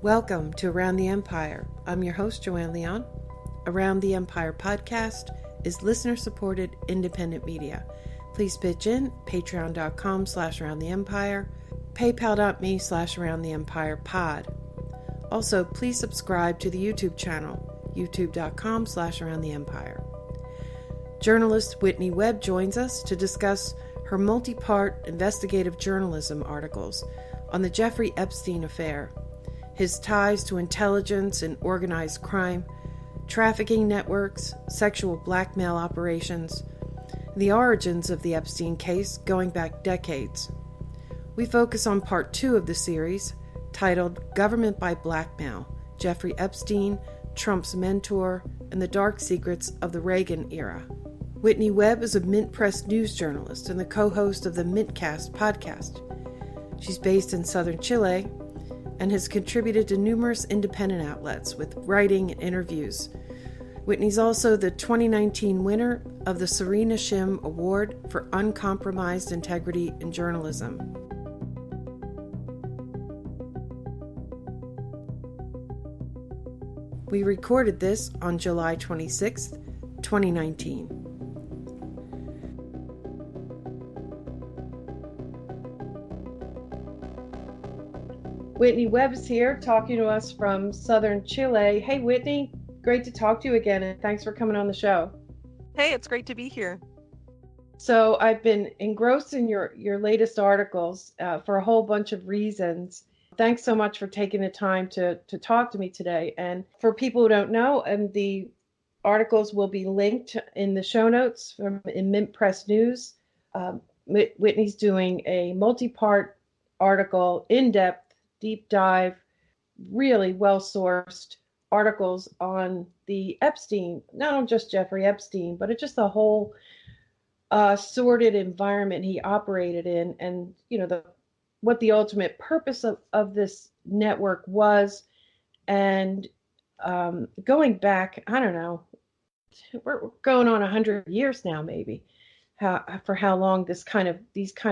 Welcome to Around the Empire. I'm your host, Joanne Leon. Around the Empire podcast is listener-supported independent media. Please pitch in, patreon.com/aroundtheempire, paypal.me/aroundtheempirepod. Also, please subscribe to the YouTube channel, youtube.com/aroundtheempire. Journalist Whitney Webb joins us to discuss her multi-part investigative journalism articles on the Jeffrey Epstein affair, his ties to intelligence and organized crime, trafficking networks, sexual blackmail operations, the origins of the Epstein case going back decades. We focus on part 2 of the series, titled Government by Blackmail, Jeffrey Epstein, Trump's Mentor, and the Dark Secrets of the Reagan Era. Whitney Webb is a MintPress news journalist and the co-host of the MintCast podcast. She's based in southern Chile and has contributed to numerous independent outlets with writing and interviews. Whitney's also the 2019 winner of the Serena Shim Award for Uncompromised Integrity in Journalism. We recorded this on July 26th, 2019. Whitney Webb is here talking to us from southern Chile. Hey, Whitney, great to talk to you again, and thanks for coming on the show. Hey, it's great to be here. So I've been engrossed in your latest articles for a whole bunch of reasons. Thanks so much for taking the time to talk to me today. And for people who don't know, the articles will be linked in the show notes in MintPress News. Whitney's doing a multi-part article, in-depth, deep dive, really well-sourced articles on the Epstein, not on just Jeffrey Epstein, but just the whole sordid environment he operated in, and what the ultimate purpose of this network was. And going back, I don't know, we're going on 100 years now, maybe, for how long these kind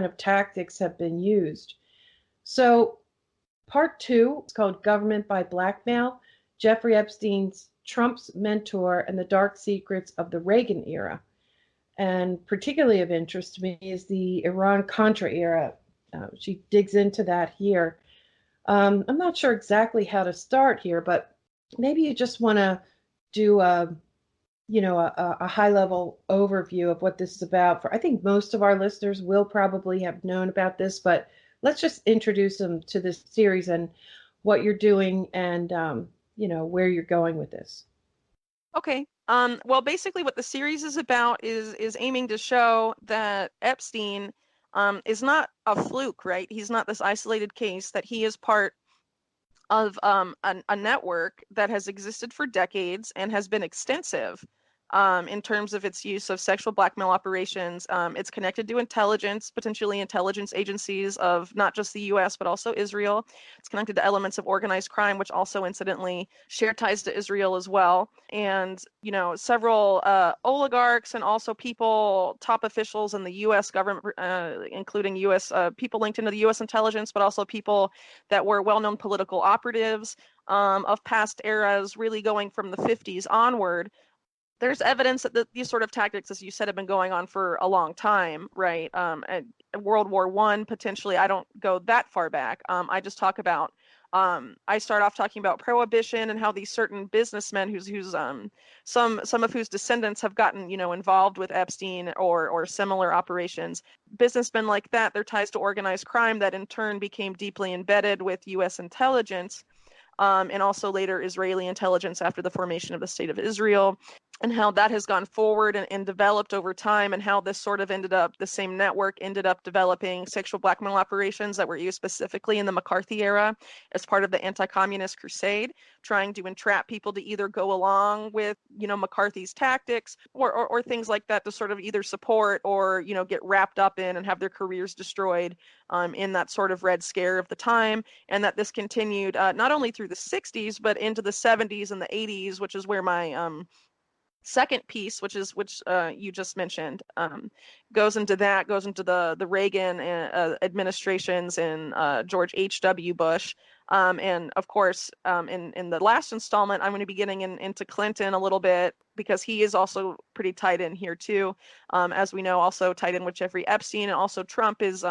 of tactics have been used. So part 2 is called Government by Blackmail, Jeffrey Epstein's Trump's Mentor and the Dark Secrets of the Reagan Era. And particularly of interest to me is the Iran-Contra era. She digs into that here. I'm not sure exactly how to start here, but maybe you just want to do a high-level overview of what this is about. I think most of our listeners will probably have known about this, but let's just introduce them to this series and what you're doing and, where you're going with this. Okay. Well, basically what the series is about is aiming to show that Epstein is not a fluke, right? He's not this isolated case, that he is part of a network that has existed for decades and has been extensive. In terms of its use of sexual blackmail operations. It's connected to intelligence, potentially intelligence agencies of not just the U.S., but also Israel. It's connected to elements of organized crime, which also incidentally share ties to Israel as well. And, several oligarchs and also people, top officials in the U.S. government, including U.S. People linked into the U.S. intelligence, but also people that were well-known political operatives of past eras, really going from the 50s onward. There's evidence that these sort of tactics, as you said, have been going on for a long time, right? World War I, potentially. I don't go that far back. I just talk about, I start off talking about prohibition and how these certain businessmen whose some of whose descendants have gotten, involved with Epstein or similar operations. Businessmen like that, their ties to organized crime that in turn became deeply embedded with U.S. intelligence. And also later Israeli intelligence after the formation of the State of Israel, and how that has gone forward and developed over time, and how this sort of the same network ended up developing sexual blackmail operations that were used specifically in the McCarthy era as part of the anti-communist crusade, trying to entrap people to either go along with, McCarthy's tactics or things like that, to sort of either support or, get wrapped up in and have their careers destroyed in that sort of Red Scare of the time. And that this continued not only through the 60s, but into the 70s and the 80s, which is where my second piece, which you just mentioned, goes into the Reagan administrations and George H.W. Bush, And of course, in the last installment, I'm going to be getting into Clinton a little bit because he is also pretty tied in here too. As we know, also tied in with Jeffrey Epstein, and also Trump is,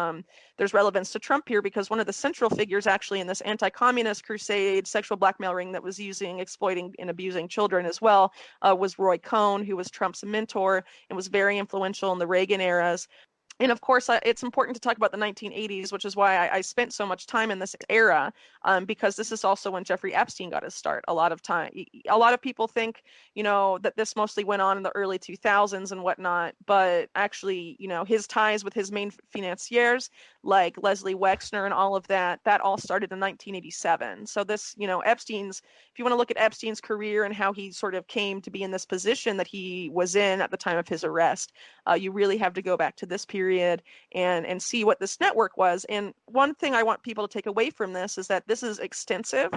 there's relevance to Trump here because one of the central figures actually in this anti-communist crusade, sexual blackmail ring that was exploiting and abusing children as well, was Roy Cohn, who was Trump's mentor and was very influential in the Reagan eras. And of course, it's important to talk about the 1980s, which is why I spent so much time in this era, because this is also when Jeffrey Epstein got his start. A lot of people think, that this mostly went on in the early 2000s and whatnot, but actually, his ties with his main financiers, like Leslie Wexner and all of that all started in 1987. So this, if you want to look at Epstein's career and how he sort of came to be in this position that he was in at the time of his arrest, you really have to go back to this period and see what this network was. And one thing I want people to take away from this is that this is extensive.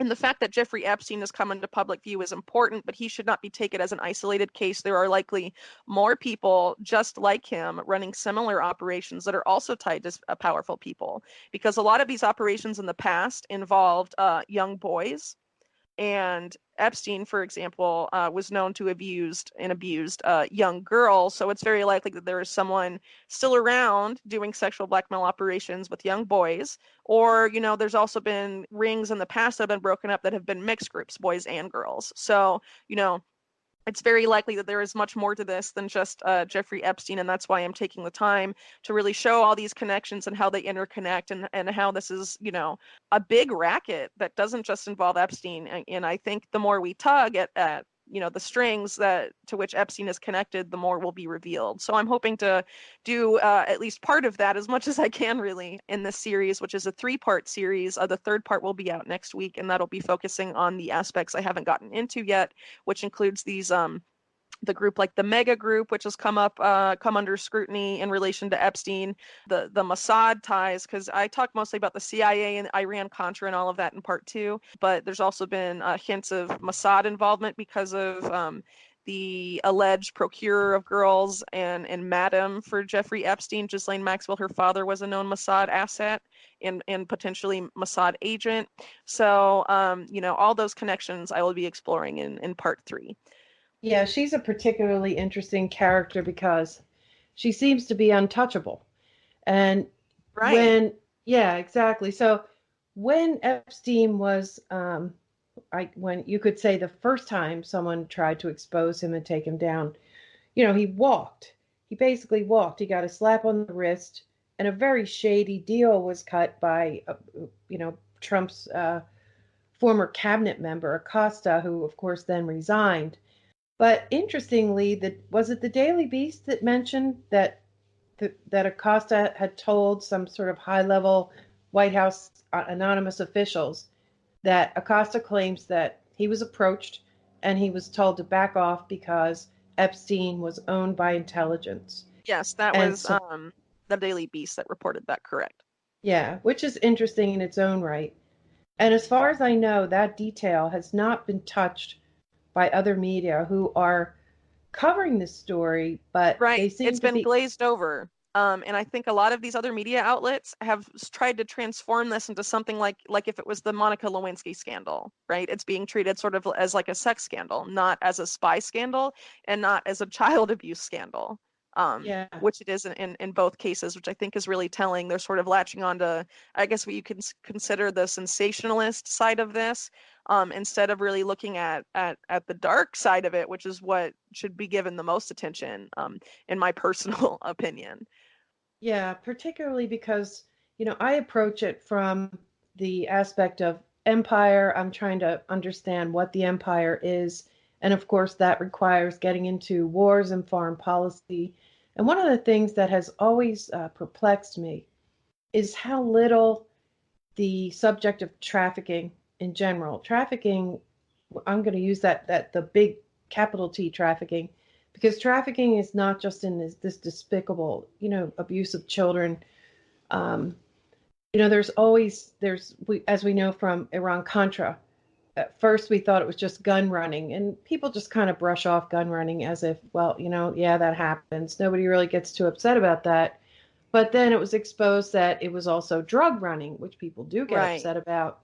And the fact that Jeffrey Epstein has come into public view is important, but he should not be taken as an isolated case. There are likely more people just like him running similar operations that are also tied to powerful people, because a lot of these operations in the past involved young boys. And Epstein, for example, was known to have used and abused young girls. So it's very likely that there is someone still around doing sexual blackmail operations with young boys. Or, there's also been rings in the past that have been broken up that have been mixed groups, boys and girls. So, it's very likely that there is much more to this than just Jeffrey Epstein, and that's why I'm taking the time to really show all these connections and how they interconnect, and how this is, a big racket that doesn't just involve Epstein. And I think the more we tug at the strings to which Epstein is connected, the more will be revealed. So I'm hoping to do at least part of that as much as I can really in this series, which is a 3-part series. The 3rd part will be out next week, and that'll be focusing on the aspects I haven't gotten into yet, which includes these the group like the Mega Group, which has come under scrutiny in relation to Epstein, the Mossad ties, because I talk mostly about the CIA and Iran Contra and all of that in part 2, but there's also been hints of Mossad involvement because of the alleged procurer of girls and madam for Jeffrey Epstein, Ghislaine Maxwell. Her father was a known Mossad asset and potentially Mossad agent. So, all those connections I will be exploring in part 3. Yeah, she's a particularly interesting character because she seems to be untouchable. And Right. yeah, exactly. So when Epstein was, when you could say the first time someone tried to expose him and take him down, he walked. He basically walked. He got a slap on the wrist, and a very shady deal was cut by, Trump's former cabinet member, Acosta, who, of course, then resigned. But interestingly, was it the Daily Beast that mentioned that Acosta had told some sort of high-level White House anonymous officials that Acosta claims that he was approached and he was told to back off because Epstein was owned by intelligence. Yes, that And was so, the Daily Beast that reported that, correct. yeah, which is interesting in its own right. And as far as I know, that detail has not been touched by other media who are covering this story, but they Right. seem It's to been be, glazed over. And I think a lot of these other media outlets have tried to transform this into something like if it was the Monica Lewinsky scandal, right? It's being treated sort of as like a sex scandal, not as a spy scandal and not as a child abuse scandal, yeah, which it is in both cases, which I think is really telling. They're sort of latching on to, I guess, what you can consider the sensationalist side of this, instead of really looking at the dark side of it, which is what should be given the most attention, in my personal opinion. yeah, particularly because, I approach it from the aspect of empire. I'm trying to understand what the empire is. And of course, that requires getting into wars and foreign policy. And one of the things that has always perplexed me is how little the subject of trafficking in general, trafficking, I'm going to use that the big capital T trafficking, because trafficking is not just in this despicable, abuse of children. Um, as we know from Iran Contra, at first we thought it was just gun running, and people just kind of brush off gun running as if, well, yeah, that happens. Nobody really gets too upset about that. But then it was exposed that it was also drug running, which people do get Right. upset about.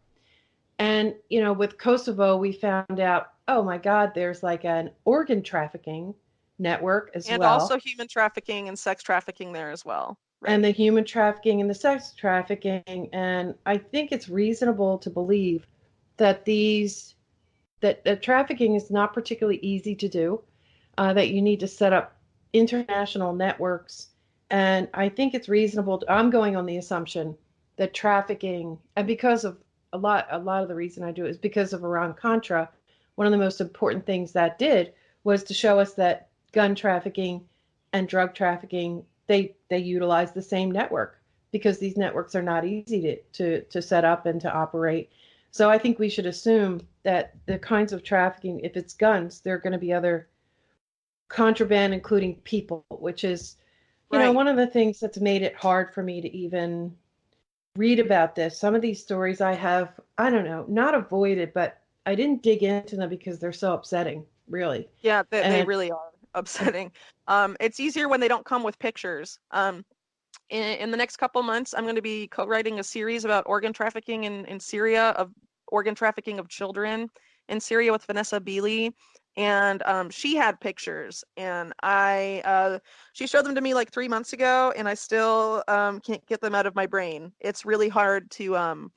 And, with Kosovo, we found out, oh my God, there's like an organ trafficking network as And also well. human trafficking and sex trafficking there as well. And Right. the human trafficking and the sex trafficking. And I think it's reasonable to believe that that trafficking is not particularly easy to do, that you need to set up international networks. And I think it's reasonable. I'm going on the assumption that trafficking, and because of a lot of the reason I do it is because of Iran Contra. One of the most important things that did was to show us that gun trafficking and drug trafficking, they utilize the same network, because these networks are not easy to set up and to operate. So I think we should assume that the kinds of trafficking, if it's guns, there are going to be other contraband, including people, which is, Right. one of the things that's made it hard for me to even read about this. Some of these stories I have, I don't know, not avoided, but I didn't dig into them because they're so upsetting, really. Yeah, they And really are upsetting. It's easier when they don't come with pictures. In the next couple months, I'm going to be co-writing a series about organ trafficking in Syria, of organ trafficking of children in Syria with Vanessa Beeley. And she had pictures, and she showed them to me like 3 months ago, and I still can't get them out of my brain. It's really hard to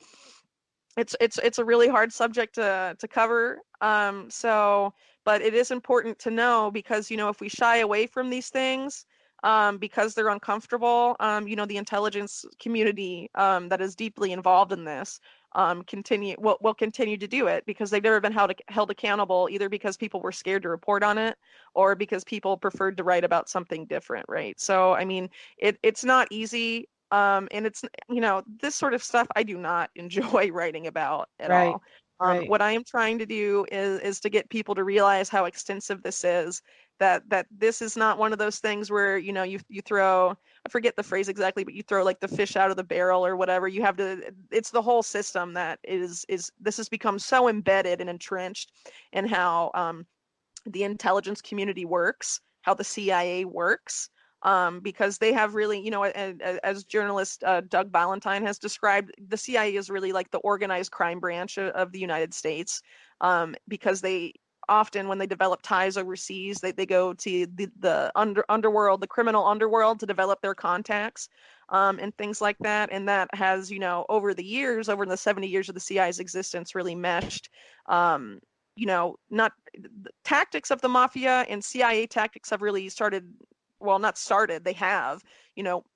it's a really hard subject to cover. But it is important to know, because if we shy away from these things, because they're uncomfortable, the intelligence community that is deeply involved in this will continue to do it, because they've never been held accountable, either because people were scared to report on it, or because people preferred to write about something different, right? So I mean, it's not easy. And it's, this sort of stuff I do not enjoy writing about at right, all. right. What I am trying to do is to get people to realize how extensive this is, that this is not one of those things where, you throw, I forget the phrase exactly, but you throw like the fish out of the barrel or whatever. You have to, it's the whole system that is this has become so embedded and entrenched in how the intelligence community works, how the CIA works, because they have really, as journalist Doug Ballantyne has described, the CIA is really like the organized crime branch of the United States, because they often, when they develop ties overseas, they go to the underworld, the criminal underworld, to develop their contacts, and things like that. And that has, over the 70 years of the CIA's existence, really meshed. Not the tactics of the mafia and CIA tactics have really not started, they have,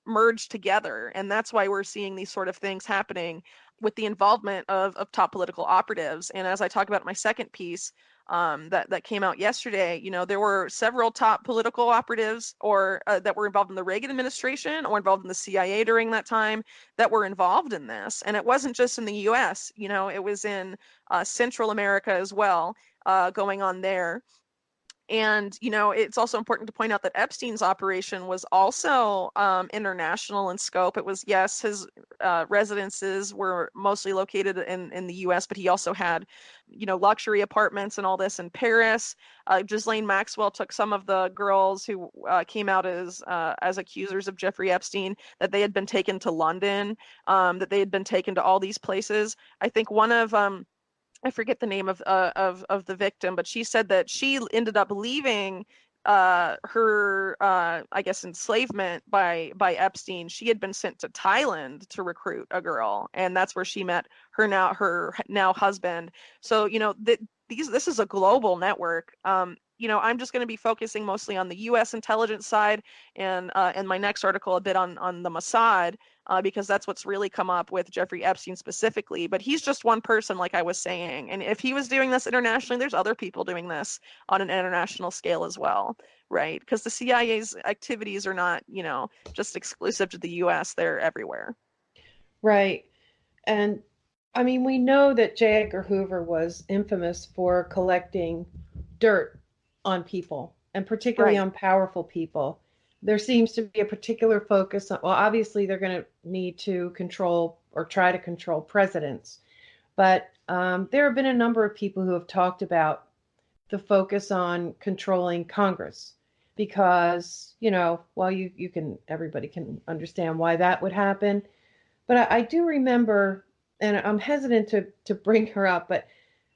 merged together. And that's why we're seeing these sort of things happening with the involvement of top political operatives. And as I talk about in my second piece, that came out yesterday, there were several top political operatives or that were involved in the Reagan administration or involved in the CIA during that time, that were involved in this. And it wasn't just in the US, it was in Central America as well, going on there. And, it's also important to point out that Epstein's operation was also international in scope. It was, yes, his residences were mostly located in the US, but he also had, luxury apartments and all this in Paris. Ghislaine Maxwell took some of the girls who came out as accusers of Jeffrey Epstein, that they had been taken to London, that they had been taken to all these places. I think one of I forget the name of the victim, but she said that she ended up leaving her I guess enslavement by Epstein. She had been sent to Thailand to recruit a girl, and that's where she met her now husband. So this is a global network. I'm just going to be focusing mostly on the U.S. intelligence side, and in my next article a bit on the Mossad, because that's what's really come up with Jeffrey Epstein specifically. But he's just one person, like I was saying. And if he was doing this internationally, there's other people doing this on an international scale as well, right? Because the CIA's activities are not, just exclusive to the US, they're everywhere. Right. And I mean, we know that J. Edgar Hoover was infamous for collecting dirt on people, and particularly Right. on powerful people. There seems to be a particular focus on, well, obviously, they're going to need to control or try to control presidents. But there have been a number of people who have talked about the focus on controlling Congress. because, well, you can, everybody can understand why that would happen. But I do remember, and I'm hesitant to bring her up, but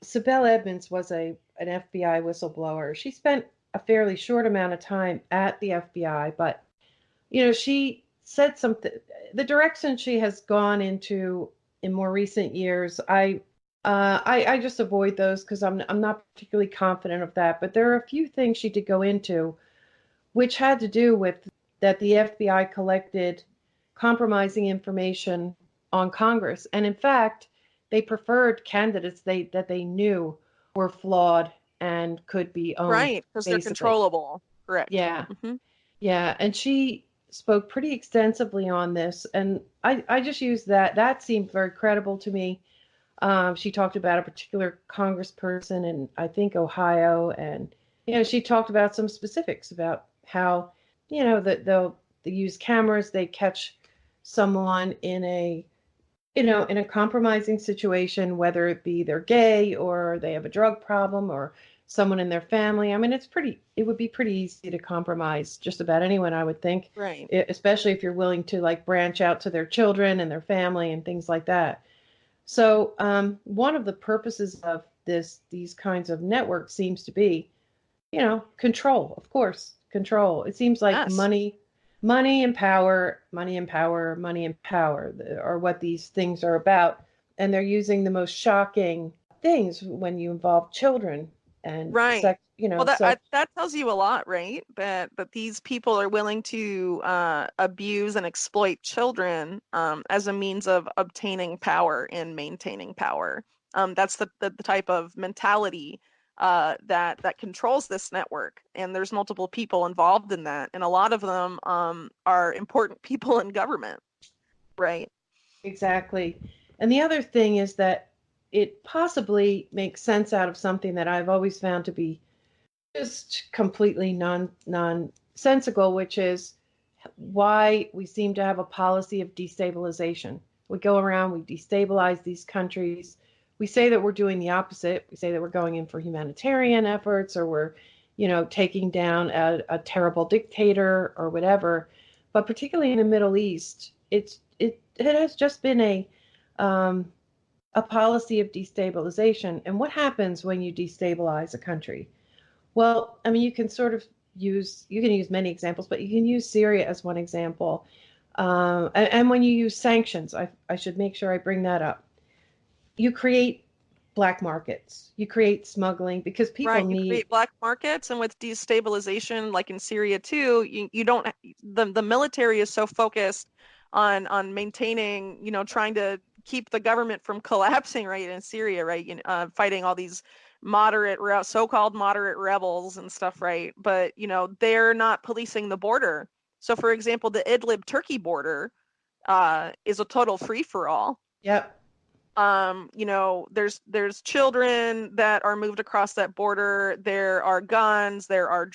Sibel Edmonds was an FBI whistleblower. She spent a fairly short amount of time at the FBI, but she said something. The direction she has gone into in more recent years, I just avoid those because I'm not particularly confident of that. But there are a few things she did go into, which had to do with that the FBI collected compromising information on Congress, and in fact, they preferred candidates that they knew were flawed and could be owned. Right, because they're controllable. Correct. Yeah. Mm-hmm. Yeah. And she spoke pretty extensively on this. And I just used that. That seemed very credible to me. She talked about a particular congressperson in, I think, Ohio. And, she talked about some specifics about how, that they'll use cameras, they catch someone in a compromising situation, whether it be they're gay or they have a drug problem or someone in their family. I mean, it would be pretty easy to compromise just about anyone, I would think. Right. Especially if you're willing to branch out to their children and their family and things like that. So one of the purposes of these kinds of networks seems to be, control, of course, control. It seems like Yes. money and power are what these things are about. And they're using the most shocking things when you involve children and right. sex, Well, that tells you a lot, right? That these people are willing to abuse and exploit children as a means of obtaining power and maintaining power. That's the type of mentality that controls this network, and there's multiple people involved in that, and a lot of them are important people in government, right? Exactly. And the other thing is that it possibly makes sense out of something that I've always found to be just completely nonsensical, which is why we seem to have a policy of destabilization. We go around, we destabilize these countries. We say that we're doing the opposite. We say that we're going in for humanitarian efforts, or we're, taking down a terrible dictator or whatever. But particularly in the Middle East, it has just been a policy of destabilization. And what happens when you destabilize a country? Well, I mean, you can use many examples, but you can use Syria as one example. And when you use sanctions, I should make sure I bring that up. You create black markets, you create smuggling, because people You create black markets, and with destabilization, like in Syria too, you don't, the military is so focused on maintaining, trying to keep the government from collapsing, right, in Syria, right, fighting all these so-called moderate rebels and stuff, right, but they're not policing the border. So for example, the Idlib Turkey border is a total free-for-all. Yep. There's children that are moved across that border. There are guns. There are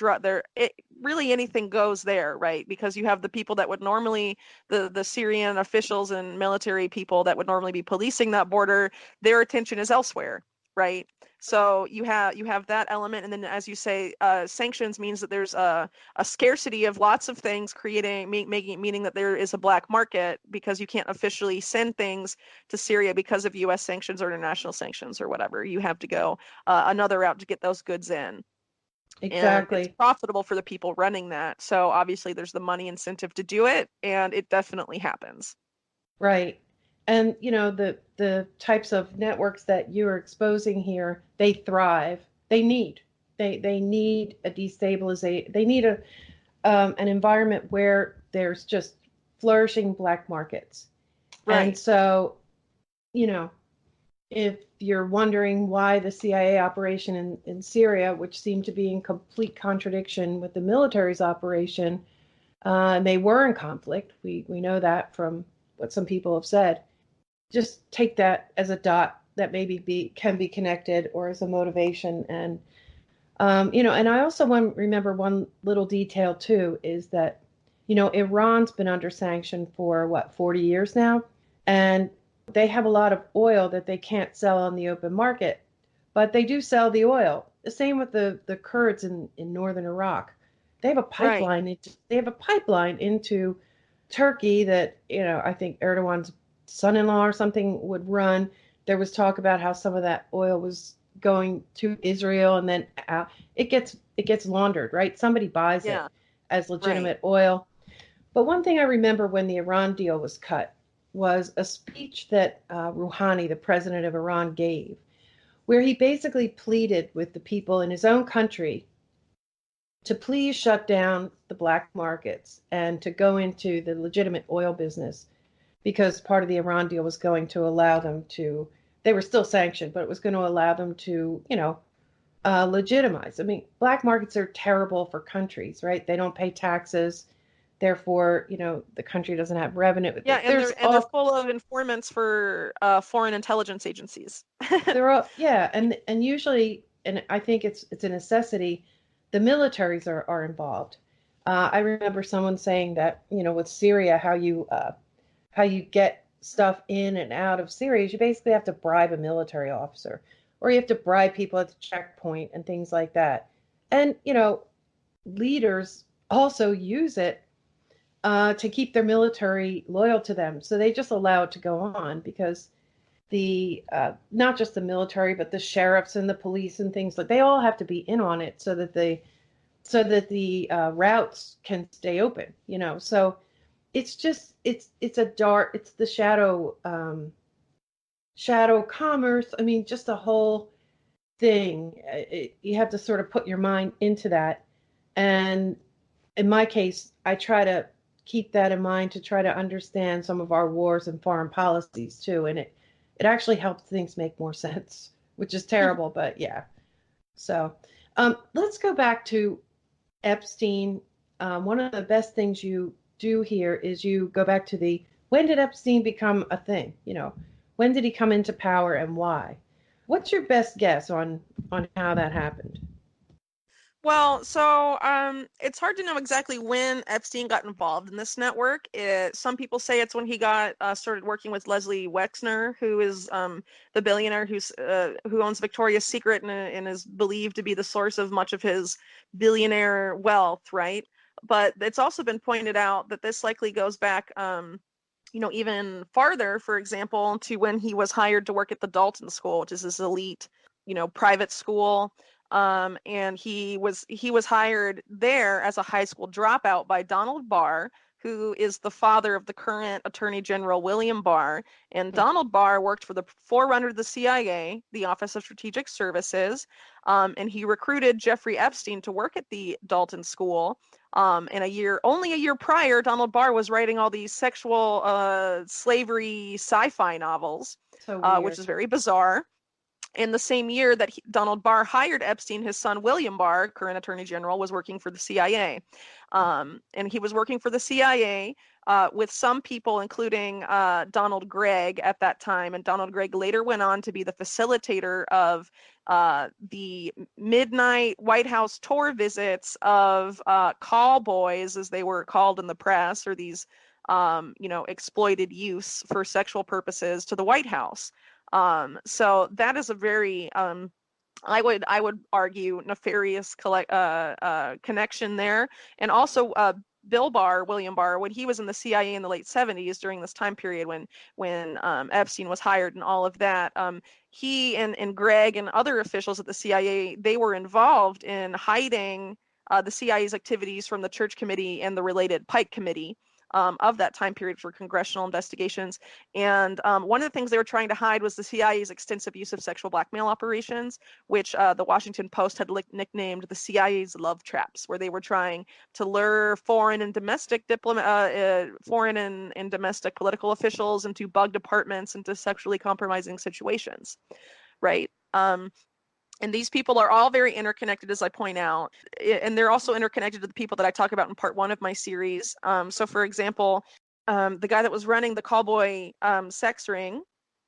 really anything goes there, right? Because you have the people that would normally, the Syrian officials and military people that would normally be policing that border, their attention is elsewhere, right? So you have that element, and then as you say, sanctions means that there's a scarcity of lots of things, meaning that there is a black market because you can't officially send things to Syria because of U.S. sanctions or international sanctions or whatever. You have to go another route to get those goods in. Exactly. And it's profitable for the people running that. So obviously there's the money incentive to do it, and it definitely happens. Right. And the types of networks that you're exposing here, they thrive. They need a destabilization. They need an environment where there's just flourishing black markets. Right. And so, if you're wondering why the CIA operation in Syria, which seemed to be in complete contradiction with the military's operation, and they were in conflict. We know that from what some people have said. Just take that as a dot that maybe can be connected, or as a motivation. And and I also remember one little detail too, is that Iran's been under sanction for 40 years now, and they have a lot of oil that they can't sell on the open market, but they do sell the oil. The same with the Kurds in northern Iraq. They have a Right. pipeline. They have a pipeline into Turkey that, I think Erdogan's son-in-law or something would run. There was talk about how some of that oil was going to Israel, and then it gets laundered, right? Somebody buys Yeah. it as Right. legitimate oil. But one thing I remember when the Iran deal was cut was a speech that Rouhani, the president of Iran, gave, where he basically pleaded with the people in his own country to please shut down the black markets and to go into the legitimate oil business, because part of the Iran deal was going to allow them to, they were still sanctioned, but it was going to allow them to, legitimize. I mean, black markets are terrible for countries, right? They don't pay taxes. Therefore, the country doesn't have revenue. Yeah, and There's they're all, full of informants for foreign intelligence agencies. they're all, yeah. And usually, and I think it's a necessity, the militaries are involved. I remember someone saying that, with Syria, how you get stuff in and out of Syria is you basically have to bribe a military officer, or you have to bribe people at the checkpoint and things like that. And, leaders also use it to keep their military loyal to them. So they just allow it to go on because the not just the military, but the sheriffs and the police and things like they all have to be in on it so that the routes can stay open. So it's the shadow commerce. I mean, just the whole thing. You have to sort of put your mind into that. And in my case, I try to keep that in mind to try to understand some of our wars and foreign policies too. And it actually helps things make more sense, which is terrible, but yeah. So let's go back to Epstein. One of the best things you do here is you go back to when did Epstein become a thing? When did he come into power and why? What's your best guess on how that happened? Well, so it's hard to know exactly when Epstein got involved in this network. Some people say it's when he got started working with Leslie Wexner, who is the billionaire who owns Victoria's Secret and is believed to be the source of much of his billionaire wealth, right? But it's also been pointed out that this likely goes back, even farther, for example, to when he was hired to work at the Dalton School, which is this elite, private school. And he was hired there as a high school dropout by Donald Barr, who is the father of the current Attorney General William Barr. And Donald Barr worked for the forerunner of the CIA, the Office of Strategic Services, and he recruited Jeffrey Epstein to work at the Dalton School. And only a year prior, Donald Barr was writing all these sexual slavery sci-fi novels, So weird. which is very bizarre. In the same year that Donald Barr hired Epstein, his son William Barr, current Attorney General, was working for the CIA. And he was working for the CIA with some people, including Donald Gregg at that time. And Donald Gregg later went on to be the facilitator of the midnight White House tour visits of call boys, as they were called in the press, or these exploited youths for sexual purposes to the White House. So that is a very, I would argue, nefarious connection there. And also Bill Barr, William Barr, when he was in the CIA in the late 70s during this time period when Epstein was hired and all of that, he and Greg and other officials at the CIA, they were involved in hiding the CIA's activities from the Church Committee and the related Pike Committee. Of that time period for congressional investigations. And one of the things they were trying to hide was the CIA's extensive use of sexual blackmail operations, which the Washington Post had nicknamed the CIA's love traps, where they were trying to lure foreign and domestic political officials into bug departments, into sexually compromising situations, right? And these people are all very interconnected, as I point out. And they're also interconnected to the people that I talk about in part one of my series. So, for example, the guy that was running the callboy sex ring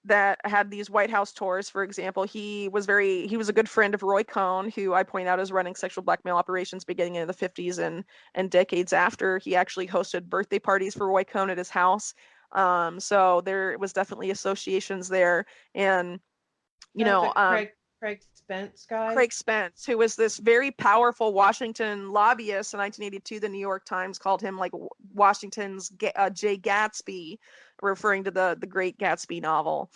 that had these White House tours, for example, he was a good friend of Roy Cohn, who I point out is running sexual blackmail operations beginning in the 50s and decades after. He actually hosted birthday parties for Roy Cohn at his house. So there was definitely associations there. And, Craig, Craig Spence guy. Craig Spence, who was this very powerful Washington lobbyist in 1982. The New York Times called him like Washington's Jay Gatsby, referring to the Great Gatsby novel.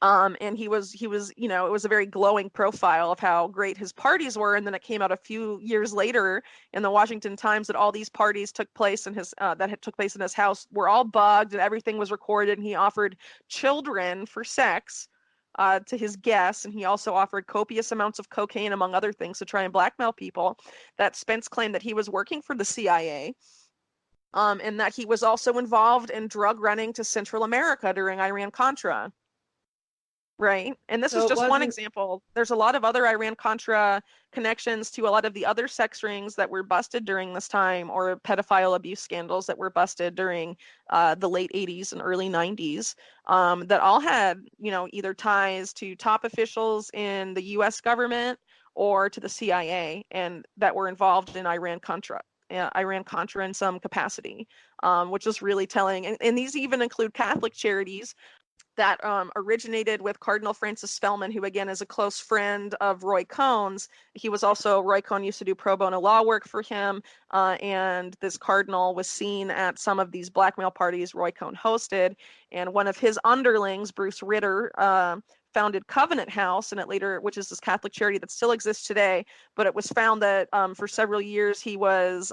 And he was, it was a very glowing profile of how great his parties were. And then it came out a few years later in the Washington Times that all these parties took place in his house were all bugged and everything was recorded. And he offered children for sex to his guests, and he also offered copious amounts of cocaine, among other things, to try and blackmail people. That Spence claimed that he was working for the CIA, and that he was also involved in drug running to Central America during Iran-Contra. Right. And this is just one example. There's a lot of other Iran-Contra connections to a lot of the other sex rings that were busted during this time, or pedophile abuse scandals that were busted during the late 80s and early 90s, that all had, either ties to top officials in the U.S. government or to the CIA, and that were involved in Iran-Contra in some capacity, which is really telling. And these even include Catholic charities that originated with Cardinal Francis Spellman, who again is a close friend of Roy Cohn's. Roy Cohn used to do pro bono law work for him, and this cardinal was seen at some of these blackmail parties Roy Cohn hosted, and one of his underlings, Bruce Ritter, founded Covenant House, and which is this Catholic charity that still exists today. But it was found that for several years he was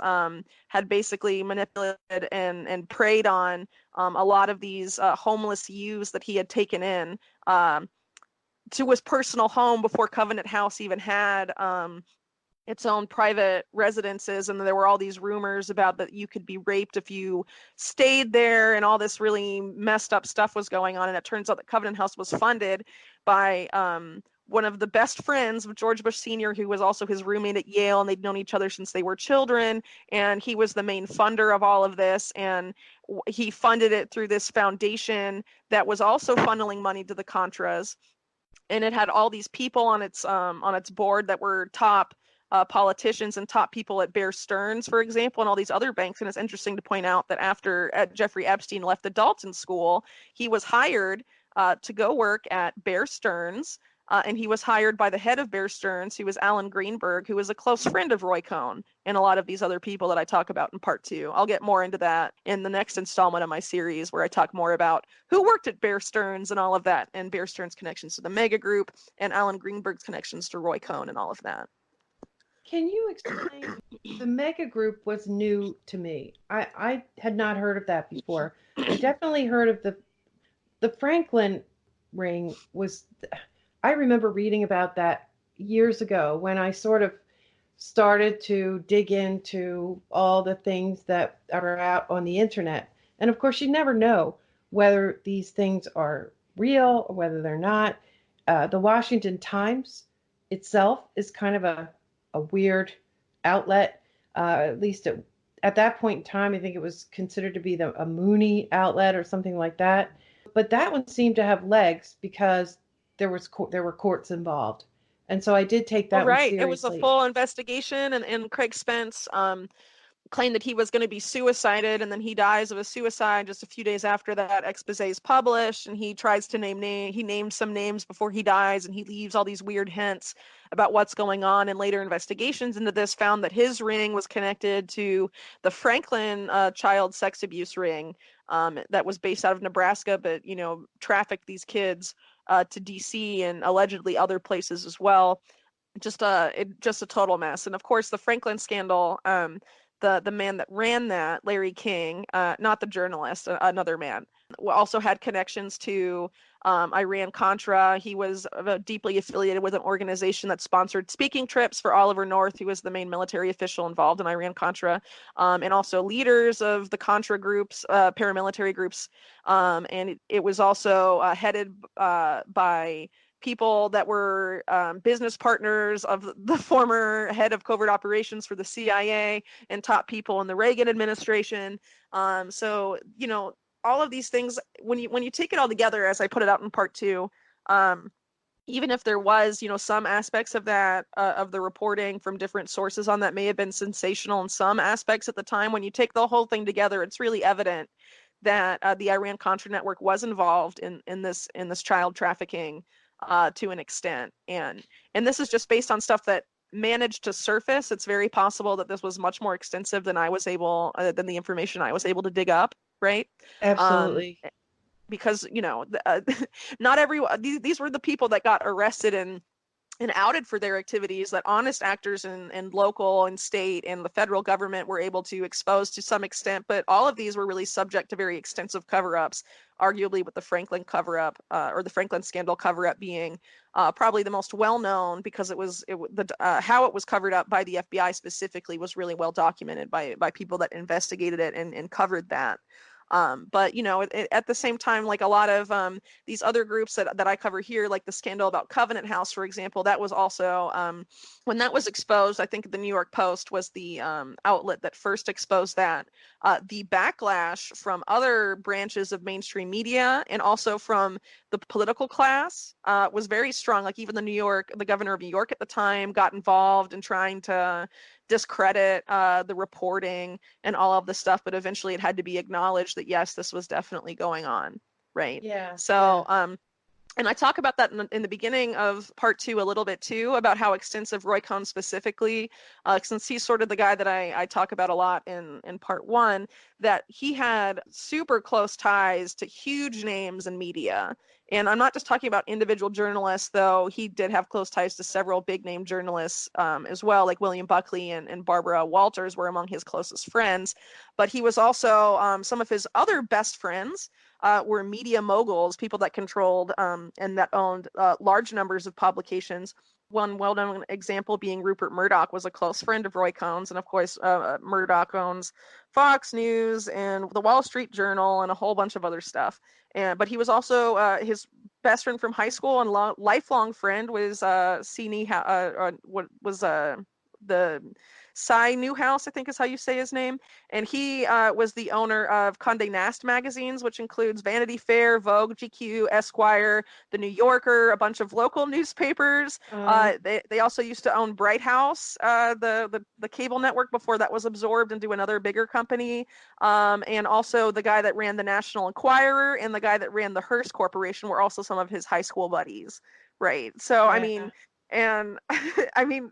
had basically manipulated and preyed on a lot of these homeless youths that he had taken in to his personal home before Covenant House even had its own private residences. And there were all these rumors about that you could be raped if you stayed there, and all this really messed up stuff was going on. And it turns out that Covenant House was funded by one of the best friends of George Bush Sr., who was also his roommate at Yale, and they'd known each other since they were children. And he was the main funder of all of this. And he funded it through this foundation that was also funneling money to the Contras. And it had all these people on its board that were top politicians and top people at Bear Stearns, for example, and all these other banks. And it's interesting to point out that after Jeffrey Epstein left the Dalton School, he was hired to go work at Bear Stearns, and he was hired by the head of Bear Stearns, who was Alan Greenberg, who was a close friend of Roy Cohn and a lot of these other people that I talk about in part 2. I'll get more into that in the next installment of my series, where I talk more about who worked at Bear Stearns and all of that, and Bear Stearns' connections to the Mega Group, and Alan Greenberg's connections to Roy Cohn and all of that. Can you explain? The Mega Group was new to me. I had not heard of that before. I definitely heard of the Franklin ring. I remember reading about that years ago when I sort of started to dig into all the things that are out on the internet. And of course, you never know whether these things are real or whether they're not. The Washington Times itself is kind of a weird outlet. At least at that point in time, I think it was considered to be a Mooney outlet or something like that. But that one seemed to have legs because there were courts involved. And so I did take that one seriously. It was a full investigation, and Craig Spence claimed that he was going to be suicided, and then he dies of a suicide just a few days after that expose is published. And he tries to he names some names before he dies, and he leaves all these weird hints about what's going on. And later investigations into this found that his ring was connected to the Franklin child sex abuse ring that was based out of Nebraska, but trafficked these kids to DC and allegedly other places as well. Just a total mess. And of course, the Franklin scandal, the man that ran that, Larry King, not the journalist, another man, also had connections to Iran-Contra. He was deeply affiliated with an organization that sponsored speaking trips for Oliver North, who was the main military official involved in Iran-Contra, and also leaders of the Contra groups, paramilitary groups. And it was also headed by people that were business partners of the former head of covert operations for the CIA and top people in the Reagan administration. So, all of these things, when you take it all together, as I put it out in part 2, even if there was, some aspects of that, of the reporting from different sources on that may have been sensational in some aspects at the time, when you take the whole thing together, it's really evident that the Iran-Contra network was involved in this child trafficking to an extent. And this is just based on stuff that managed to surface. It's very possible that this was much more extensive than than the information I was able to dig up, right? Absolutely. Because, not everyone, these were the people that got arrested and outed for their activities that honest actors and local and state and the federal government were able to expose to some extent. But all of these were really subject to very extensive cover-ups, arguably with the Franklin cover-up or the Franklin scandal cover-up being probably the most well-known, because how it was covered up by the FBI specifically was really well documented by people that investigated it and covered that. But at the same time, like a lot of these other groups that I cover here, like the scandal about Covenant House, for example, that was also when that was exposed. I think the New York Post was the outlet that first exposed that. The backlash from other branches of mainstream media and also from the political class was very strong. Like even the governor of New York at the time got involved in trying to discredit the reporting and all of the stuff, but eventually it had to be acknowledged that yes, this was definitely going on, right? Yeah. So and I talk about that in the beginning of part 2 a little bit too, about how extensive Roy Cohn specifically, since he's sort of the guy that I talk about a lot in part 1, that he had super close ties to huge names in media. And I'm not just talking about individual journalists, though he did have close ties to several big name journalists as well, like William Buckley and Barbara Walters were among his closest friends. But he was also, some of his other best friends were media moguls, people that controlled and that owned large numbers of publications. One well-known example being Rupert Murdoch was a close friend of Roy Cohn's. And of course, Murdoch owns Fox News and the Wall Street Journal and a whole bunch of other stuff. But he was also his best friend from high school and lifelong friend was the Cy Newhouse, I think is how you say his name. And he was the owner of Condé Nast magazines, which includes Vanity Fair, Vogue, GQ, Esquire, The New Yorker, a bunch of local newspapers. They also used to own Bright House, the cable network, before that was absorbed into another bigger company. And also the guy that ran the National Enquirer and the guy that ran the Hearst Corporation were also some of his high school buddies. Right. So, Yeah. And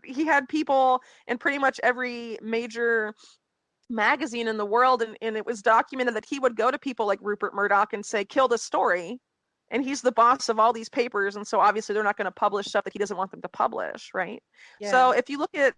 he had people in pretty much every major magazine in the world. And it was documented that he would go to people like Rupert Murdoch and say, kill this story. And he's the boss of all these papers. And so obviously they're not going to publish stuff that he doesn't want them to publish. Right. Yeah. So if you look at,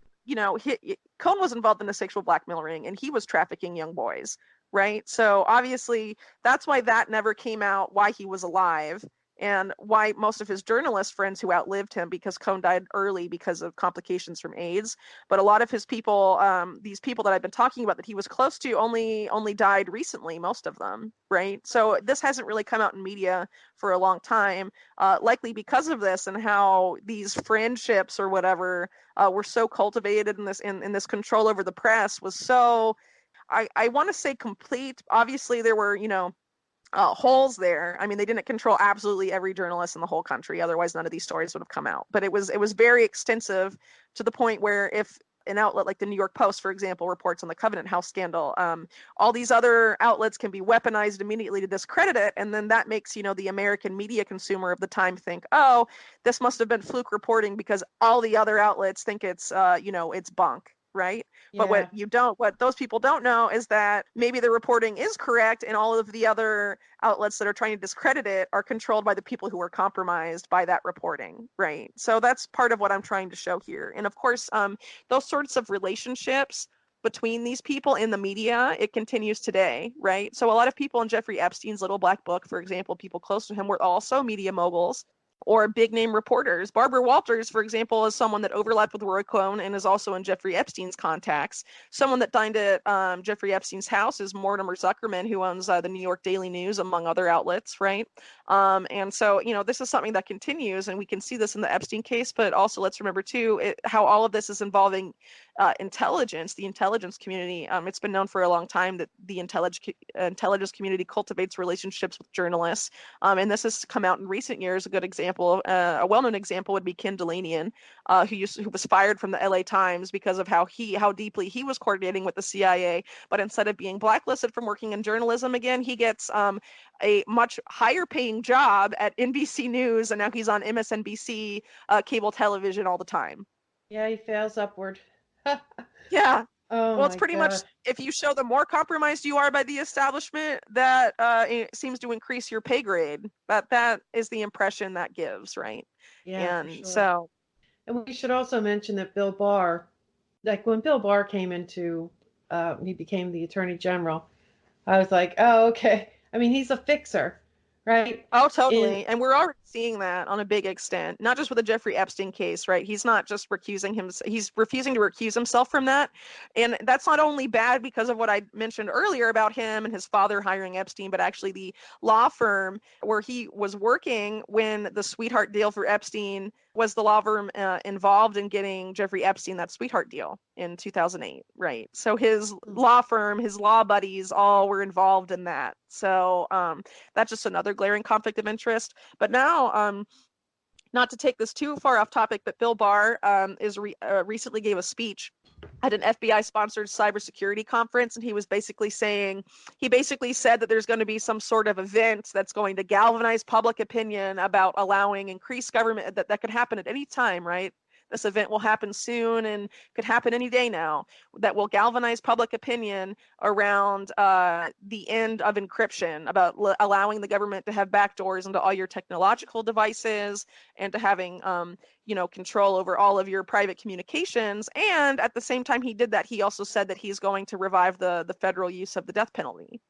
Cohn was involved in a sexual blackmail ring and he was trafficking young boys. Right. So obviously that's why that never came out, why he was alive. And why most of his journalist friends who outlived him, because Cohn died early because of complications from AIDS. But a lot of his people, these people that I've been talking about that he was close to, only died recently, most of them, right? So this hasn't really come out in media for a long time, likely because of this and how these friendships or whatever were so cultivated in this control over the press was so, I want to say complete. Obviously, there were, holes there. I mean, they didn't control absolutely every journalist in the whole country. Otherwise, none of these stories would have come out. But it was very extensive to the point where if an outlet like the New York Post, for example, reports on the Covenant House scandal, all these other outlets can be weaponized immediately to discredit it. And then that makes, the American media consumer of the time think, oh, this must have been fluke reporting because all the other outlets think it's, it's bunk. Right. Yeah. But what those people don't know is that maybe the reporting is correct and all of the other outlets that are trying to discredit it are controlled by the people who are compromised by that reporting. Right. So that's part of what I'm trying to show here. And of course, those sorts of relationships between these people in the media, it continues today. Right. So a lot of people in Jeffrey Epstein's Little Black Book, for example, people close to him were also media moguls or big name reporters. Barbara Walters, for example, is someone that overlapped with Roy Cohn and is also in Jeffrey Epstein's contacts. Someone that dined at Jeffrey Epstein's house is Mortimer Zuckerman, who owns the New York Daily News, among other outlets, right? And so, this is something that continues, and we can see this in the Epstein case, but also let's remember, too, how all of this is involving intelligence, the intelligence community. It's been known for a long time that the intelligence community cultivates relationships with journalists, and this has come out in recent years. A good example example, a well-known example would be Ken Delanian, who was fired from the LA Times because of how deeply he was coordinating with the CIA. But instead of being blacklisted from working in journalism again, he gets a much higher paying job at NBC News, and now he's on MSNBC cable television all the time. Yeah, he fails upward. Yeah. Oh Well, it's my pretty God. much, if you show the more compromised you are by the establishment, that it seems to increase your pay grade. That is the impression that gives, right? Yeah, for And sure. so, And we should also mention that Bill Barr, like when Bill Barr came into, he became the Attorney General. I was like, oh, okay. I mean, he's a fixer, right? oh, In totally. And we're already seeing that on a big extent, not just with the Jeffrey Epstein case, right? He's not just recusing himself, he's refusing to recuse himself from that. And that's not only bad because of what I mentioned earlier about him and his father hiring Epstein, but actually the law firm where he was working when the sweetheart deal for Epstein was the law firm involved in getting Jeffrey Epstein that sweetheart deal in 2008, right? So his law firm, his law buddies all were involved in that. So that's just another glaring conflict of interest. But now, not to take this too far off topic, but Bill Barr recently gave a speech at an FBI-sponsored cybersecurity conference, and he basically said that there's going to be some sort of event that's going to galvanize public opinion about allowing increased government, that could happen at any time, right? This event will happen soon and could happen any day now, that will galvanize public opinion around the end of encryption, about allowing the government to have backdoors into all your technological devices and to having control over all of your private communications. And at the same time he did that, he also said that he's going to revive the federal use of the death penalty.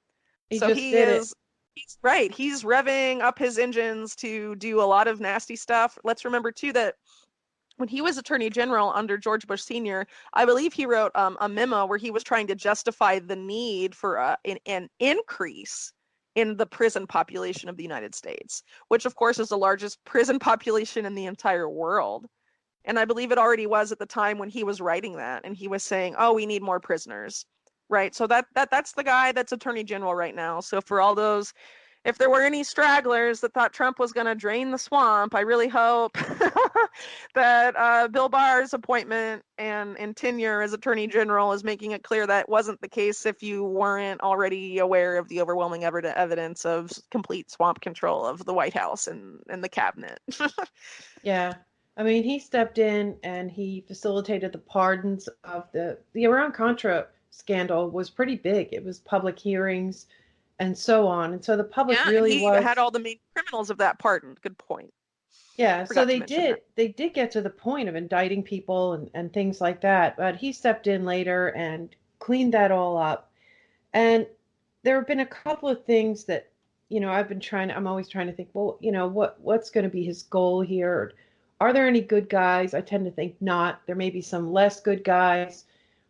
he So just did it. he's right. He's revving up his engines to do a lot of nasty stuff. Let's remember too that when he was Attorney General under George Bush Sr., I believe he wrote a memo where he was trying to justify the need for an increase in the prison population of the United States, which of course is the largest prison population in the entire world. And I believe it already was at the time when he was writing that, and he was saying, oh, we need more prisoners, right? So that's the guy that's Attorney General right now. So for all those, if there were any stragglers that thought Trump was going to drain the swamp, I really hope that Bill Barr's appointment and tenure as Attorney General is making it clear that wasn't the case if you weren't already aware of the overwhelming evidence of complete swamp control of the White House and the cabinet. Yeah. I mean, he stepped in and he facilitated the pardons of the Iran Contra scandal was pretty big. It was public hearings and so on. And so the public Yeah, and really he had was, all the main criminals of that pardoned. Good point. yeah, so Forgot to mention that. they did get to the point of indicting people and things like that. But he stepped in later and cleaned that all up. And there have been a couple of things that, I'm always trying to think, well, what's going to be his goal here? Are there any good guys? I tend to think not. There may be some less good guys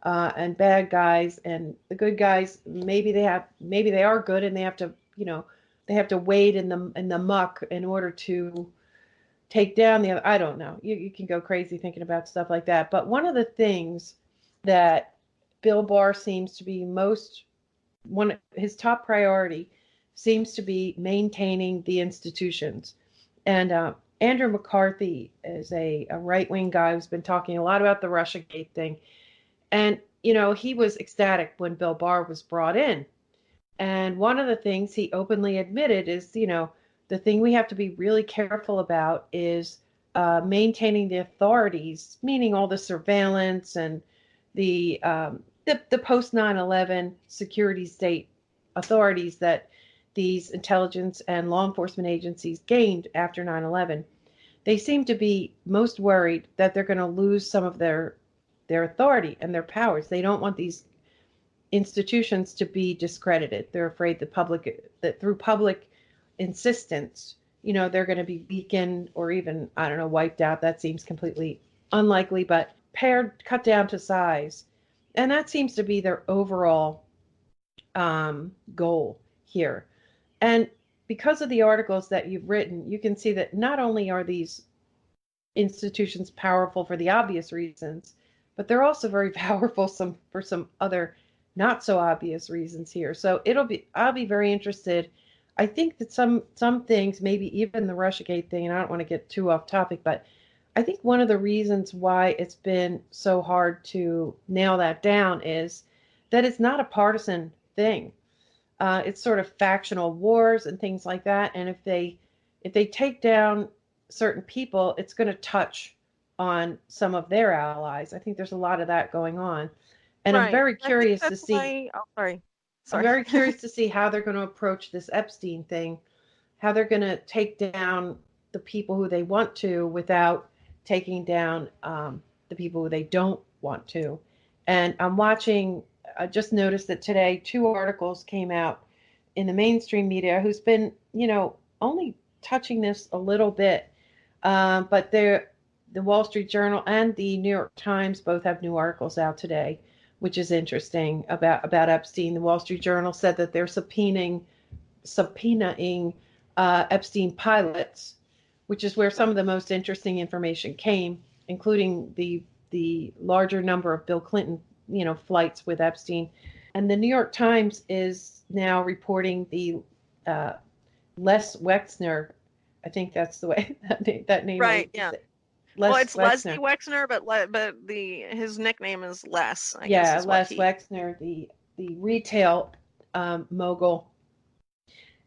and bad guys, and the good guys, maybe they are good and they have to, they have to wade in the muck in order to take down the other. I don't know. You can go crazy thinking about stuff like that. But one of the things that Bill Barr seems to be his top priority seems to be maintaining the institutions. And Andrew McCarthy is a right-wing guy who's been talking a lot about the Russiagate thing. And, he was ecstatic when Bill Barr was brought in. And one of the things he openly admitted is, the thing we have to be really careful about is maintaining the authorities, meaning all the surveillance and the post 9/11 security state authorities that these intelligence and law enforcement agencies gained after 9/11. They seem to be most worried that they're going to lose some of their authority and their powers. They don't want these institutions to be discredited. They're afraid that through public insistence, they're going to be weakened or even, I don't know, wiped out. That seems completely unlikely, but cut down to size. And that seems to be their overall goal here. And because of the articles that you've written, you can see that not only are these institutions powerful for the obvious reasons, but they're also very powerful for some other not so obvious reasons here. So I'll be very interested I think that some things, maybe even the Russiagate thing, and I don't want to get too off topic, but I think one of the reasons why it's been so hard to nail that down is that it's not a partisan thing. It's sort of factional wars and things like that. And if they take down certain people, it's going to touch on some of their allies. I think there's a lot of that going on, and I'm Right. very I think curious to that's see. why. Oh, sorry. I'm Sorry. very curious to see how they're going to approach this Epstein thing, how they're going to take down the people who they want to without taking down the people who they don't want to. And I'm watching. I just noticed that today 2 articles came out in the mainstream media who's been, only touching this a little bit. But the Wall Street Journal and the New York Times both have new articles out today, which is interesting about Epstein. The Wall Street Journal said that they're subpoenaing Epstein pilots, which is where some of the most interesting information came, including the larger number of Bill Clinton, flights with Epstein. And the New York Times is now reporting the Les Wexner. I think that's the way that name. Right. Yeah. Well, Les it's Leslie Wexner. Wexner, but his nickname is Les, I guess Yeah, is what Les Wexner, the retail mogul.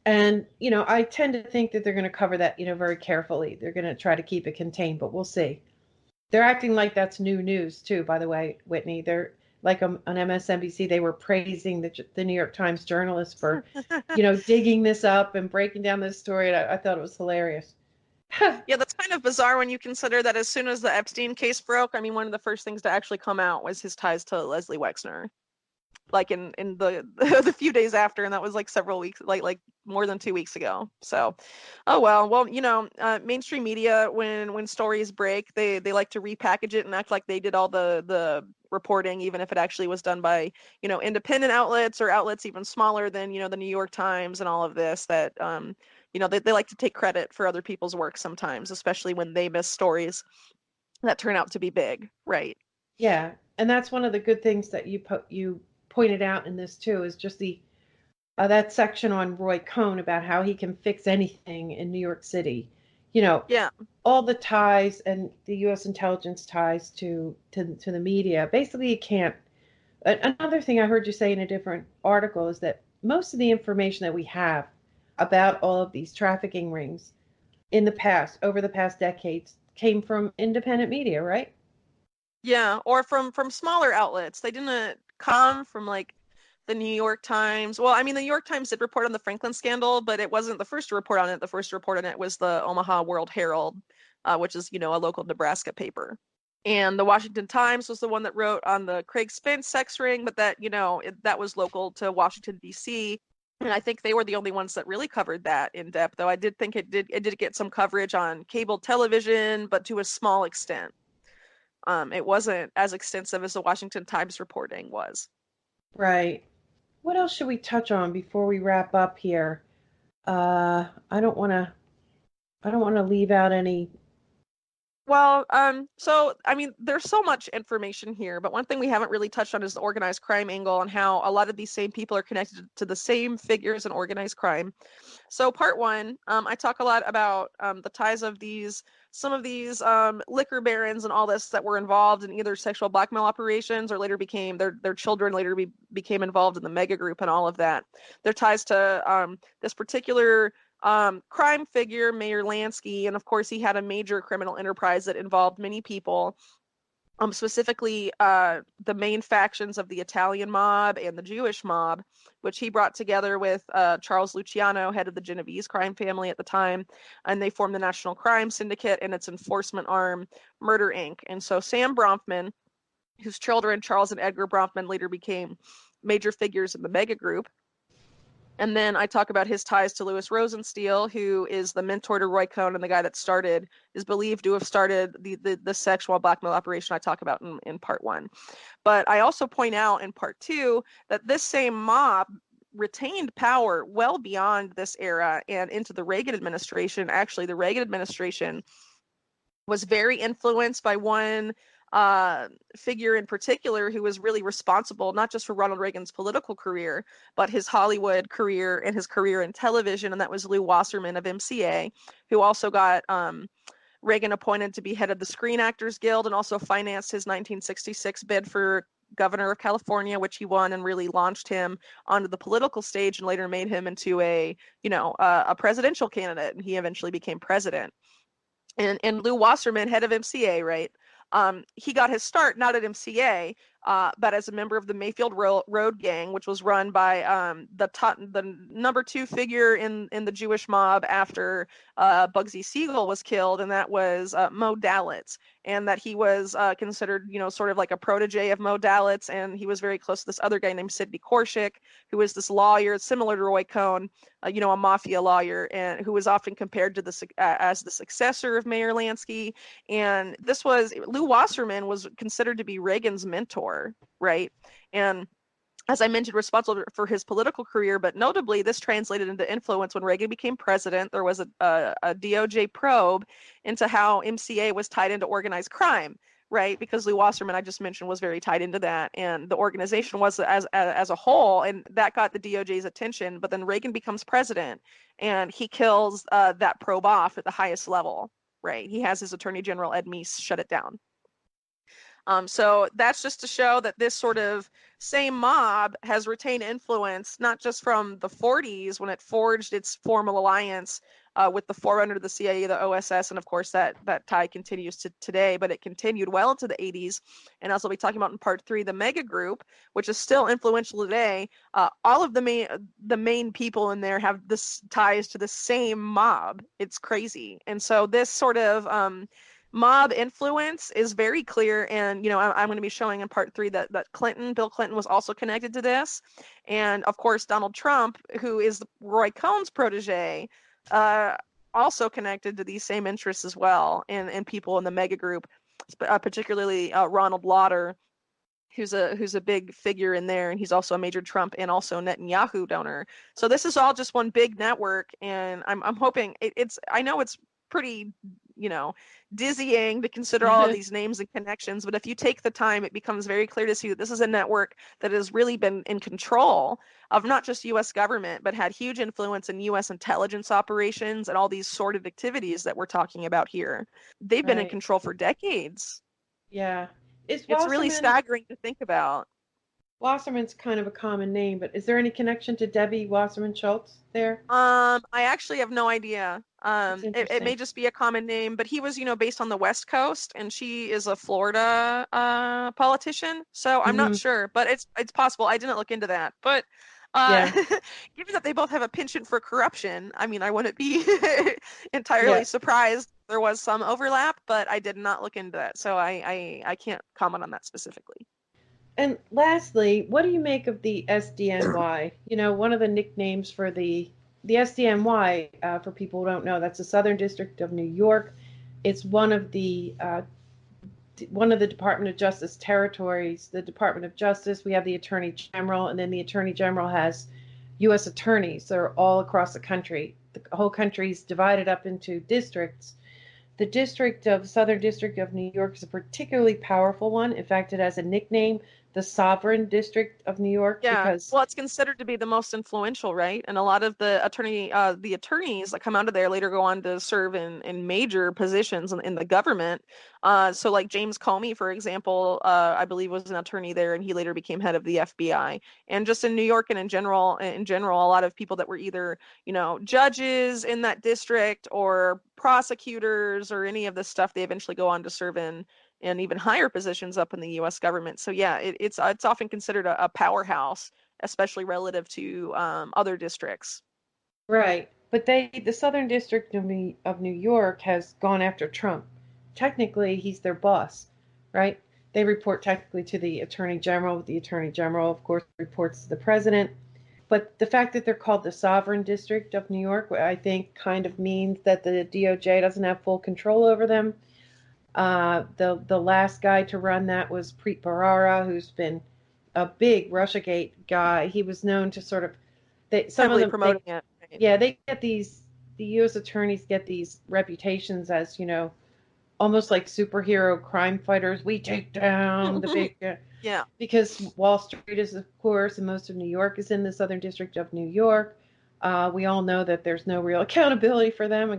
And I tend to think that they're going to cover that very carefully. They're going to try to keep it contained, but we'll see. They're acting like that's new news too. By the way, Whitney, they're like on MSNBC. They were praising the New York Times journalist for digging this up and breaking down this story. And I thought it was hilarious. Yeah, that's kind of bizarre when you consider that as soon as the Epstein case broke, I mean, one of the first things to actually come out was his ties to Leslie Wexner, like in the the few days after, and that was like several weeks, like more than 2 weeks ago. So, oh well, mainstream media, when stories break, they like to repackage it and act like they did all the reporting, even if it actually was done by independent outlets or outlets even smaller than the New York Times and all of this. That they like to take credit for other people's work sometimes, especially when they miss stories that turn out to be big, right? Yeah, and that's one of the good things that you pointed out in this too, is just the that section on Roy Cohn about how he can fix anything in New York City. Yeah. All the ties and the U.S. intelligence ties to the media. Basically, you can't. Another thing I heard you say in a different article is that most of the information that we have about all of these trafficking rings in the past, over the past decades, came from independent media, right? Yeah, or from smaller outlets. They didn't come from like the New York Times. Well, I mean, the New York Times did report on the Franklin scandal, but it wasn't the first to report on it. The first to report on it was the Omaha World Herald, which is, a local Nebraska paper. And the Washington Times was the one that wrote on the Craig Spence sex ring, but that, that was local to Washington, D.C. And I think they were the only ones that really covered that in depth, though I did think it did get some coverage on cable television, but to a small extent. It wasn't as extensive as the Washington Times reporting was. Right. What else should we touch on before we wrap up here? I don't want to leave out any. Well, so I mean, there's so much information here, but one thing we haven't really touched on is the organized crime angle and how a lot of these same people are connected to the same figures in organized crime. So part one, I talk a lot about the ties of some of these liquor barons and all this that were involved in either sexual blackmail operations or later became their children later became involved in the mega group and all of that. Their ties to this particular crime figure, Meyer Lansky, and of course he had a major criminal enterprise that involved many people. Specifically the main factions of the Italian mob and the Jewish mob, which he brought together with Charles Luciano, head of the Genovese crime family at the time, and they formed the National Crime Syndicate and its enforcement arm, Murder Inc. And so Sam Bronfman, whose children, Charles and Edgar Bronfman, later became major figures in the mega group. And then I talk about his ties to Louis Rosensteil, who is the mentor to Roy Cohn and the guy that is believed to have started the sexual blackmail operation I talk about in part one. But I also point out in part two that this same mob retained power well beyond this era and into the Reagan administration. Actually, the Reagan administration was very influenced by one figure in particular who was really responsible not just for Ronald Reagan's political career, but his Hollywood career and his career in television, and that was Lew Wasserman of MCA, who also got Reagan appointed to be head of the Screen Actors Guild and also financed his 1966 bid for governor of California, which he won and really launched him onto the political stage and later made him into a presidential candidate. And he eventually became president. And Lew Wasserman, head of MCA, right? He got his start not at MCA, but as a member of the Mayfield Road Gang, which was run by the number 2 figure in the Jewish mob after Bugsy Siegel was killed, and that was Moe Dalitz. And that he was considered, sort of like a protege of Moe Dalitz, and he was very close to this other guy named Sidney Korshik, who was this lawyer similar to Roy Cohn, a mafia lawyer, and who was often compared to as the successor of Meyer Lansky. And Lew Wasserman was considered to be Reagan's mentor, right? And as I mentioned, responsible for his political career, but notably this translated into influence when Reagan became president. There was a DOJ probe into how MCA was tied into organized crime, right? Because Lew Wasserman, I just mentioned, was very tied into that, and the organization was as a whole, and that got the DOJ's attention. But then Reagan becomes president, and he kills that probe off at the highest level, right? He has his Attorney General Ed Meese shut it down. So that's just to show that this sort of same mob has retained influence, not just from the 40s when it forged its formal alliance with the forerunner of the CIA, the OSS, and of course that tie continues to today, but it continued well into the 80s. And as I'll be talking about in part 3, the mega group, which is still influential today, all of the main people in there have this ties to the same mob. It's crazy. And so this sort of mob influence is very clear, and I'm going to be showing in part 3 that Bill Clinton was also connected to this, and of course Donald Trump, who is Roy Cohn's protege, also connected to these same interests as well, and people in the mega group, particularly Ronald Lauder, who's a big figure in there, and he's also a major Trump and also Netanyahu donor. So this is all just one big network, and I'm hoping I know it's pretty dizzying to consider all of these names and connections, but if you take the time, it becomes very clear to see that this is a network that has really been in control of not just U.S. government, but had huge influence in U.S. intelligence operations and all these sort of activities that we're talking about here. They've been in control for decades. Yeah. It's really staggering to think about. Wasserman's kind of a common name, but is there any connection to Debbie Wasserman Schultz there? I actually have no idea. It may just be a common name, but he was, based on the West Coast, and she is a Florida politician. So I'm not sure, but it's possible. I didn't look into that, but given that they both have a penchant for corruption, I mean, I wouldn't be entirely surprised there was some overlap, but I did not look into that, so I can't comment on that specifically. And lastly, what do you make of the SDNY? One of the nicknames for the SDNY, for people who don't know, that's the Southern District of New York. It's one of the Department of Justice territories. The Department of Justice, we have the Attorney General, and then the Attorney General has U.S. attorneys that are all across the country. The whole country is divided up into districts. The Southern District of New York is a particularly powerful one. In fact, it has a nickname, the Sovereign District of New York. Yeah, because well, it's considered to be the most influential, right? And a lot of the attorneys that come out of there later go on to serve in major positions in the government. So like Jame Comey, for example, I believe was an attorney there, and he later became head of the FBI. And just in New York and in general, a lot of people that were either, judges in that district or prosecutors or any of this stuff, they eventually go on to serve in even higher positions up in the U.S. government. So yeah, it's often considered a powerhouse, especially relative to other districts. Right, but the Southern District of New York has gone after Trump. Technically, he's their boss, right? They report technically to the Attorney General. The Attorney General, of course, reports to the President. But the fact that they're called the Sovereign District of New York, I think, kind of means that the DOJ doesn't have full control over them. The last guy to run that was Preet Bharara, who's been a big Russiagate guy. He was known to sort of some of them promoting it. Right. Yeah, they get the U.S. attorneys get these reputations as almost like superhero crime fighters. We take down the big, Yeah. because Wall Street is, of course, and most of New York is in the Southern District of New York. We all know that there's no real accountability for them